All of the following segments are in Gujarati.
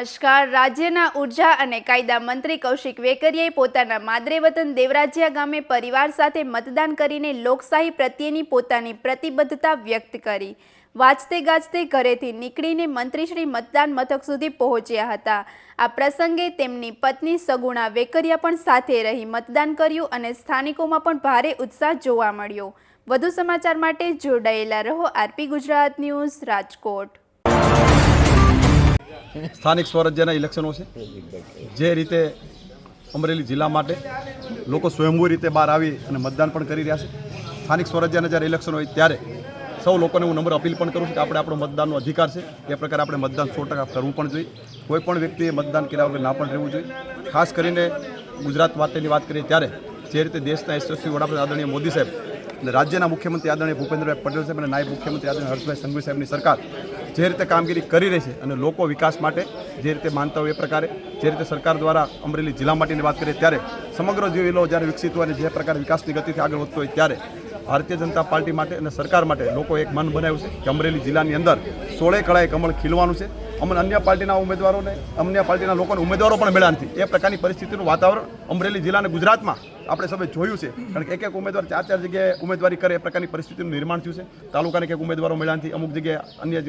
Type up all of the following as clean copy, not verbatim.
નમસ્કાર। રાજ્યના ઉર્જા અને કાયદા મંત્રી કૌશિક વેકરિયાએ પોતાના માદરે વતન દેવરાજિયા ગામે પરિવાર સાથે મતદાન કરીને લોકશાહી પ્રત્યેની પોતાની પ્રતિબદ્ધતા વ્યક્ત કરી। વાજતે ગાજતે ઘરેથી નીકળીને મંત્રીશ્રી મતદાન મથક સુધી પહોંચ્યા હતા। આ પ્રસંગે તેમની પત્ની સગુણા વેકરિયા પણ સાથે રહી મતદાન કર્યું અને સ્થાનિકોમાં પણ ભારે ઉત્સાહ જોવા મળ્યો। વધુ સમાચાર માટે જોડાયેલા રહો આરપી ગુજરાત ન્યૂઝ રાજકોટ। સ્થાનિક સ્વરાજ્યના ઇલેક્શનો છે, જે રીતે અમરેલી જિલ્લા માટે લોકો સ્વયંભૂ રીતે બહાર આવી અને મતદાન પણ કરી રહ્યા છે। સ્થાનિક સ્વરાજ્યના જ્યારે ઇલેક્શન હોય ત્યારે સૌ લોકોને હું નમ્ર અપીલ પણ કરું છું કે આપણે આપણો મતદાનનો અધિકાર છે એ પ્રકારે આપણે મતદાન 100% કરવું પણ જોઈએ। કોઈ પણ વ્યક્તિએ મતદાન કર્યા વગર ના પણ રહેવું જોઈએ। ખાસ કરીને ગુજરાત માટેની વાત કરીએ ત્યારે જે રીતે દેશના યશસ્વી વડાપ્રધાન આદરણીય મોદી સાહેબ અને રાજ્યના મુખ્યમંત્રી આદરણીય ભૂપેન્દ્રભાઈ પટેલ સાહેબ અને નાયબ મુખ્યમંત્રી આદરણીય હર્ષભાઈ સંઘવી સાહેબની સરકાર જે રીતે કામગીરી કરી રહી છે અને લોકો વિકાસ માટે જે રીતે માનતા હોય એ પ્રકારે જે રીતે સરકાર દ્વારા અમરેલી જિલ્લા માટેની વાત કરીએ ત્યારે સમગ્ર જિલ્લો જ્યારે વિકસિત હોય અને જે પ્રકારે વિકાસની ગતિથી આગળ વધતો હોય ત્યારે ભારતીય જનતા પાર્ટી માટે અને સરકાર માટે લોકો એક મન બનાવ્યું છે કે અમરેલી જિલ્લાની અંદર 16 કળાએ કમળ ખીલવાનું છે। અમને અન્ય પાર્ટીના ઉમેદવારોને અન્ય પાર્ટીના લોકોને ઉમેદવારો પણ મળ્યા નથી। એ પ્રકારની પરિસ્થિતિનું વાતાવરણ અમરેલી જિલ્લા અને ગુજરાતમાં આપણે સૌએ જોયું છે, કારણ કે એક ઉમેદવાર 4 જગ્યાએ ઉમેદવારી કરે એ પ્રકારની પરિસ્થિતિનું નિર્માણ થયું છે। તાલુકાને કંઈક ઉમેદવારો મળ્યા નથી, અમુક જગ્યાએ અન્ય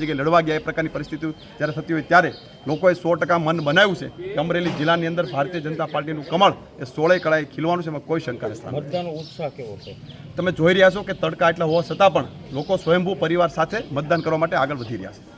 જગ્યાએ લડવા ગયા એ પ્રકારની પરિસ્થિતિ જ્યારે થતી હોય ત્યારે લોકોએ 100% મન બનાવ્યું છે કે અમરેલી જિલ્લાની અંદર ભારતીય જનતા પાર્ટીનું કમળ એ 16 કળાએ ખીલવાનું છે, એમાં કોઈ શંકા નથી। મતદાનનો ઉત્સાહ કેવો છે તમે જોઈ રહ્યા છો કે તડકા એટલા હોવા છતાં પણ લોકો સ્વયંભૂ પરિવાર સાથે મતદાન કરવા માટે આગળ વધી રહ્યા છે।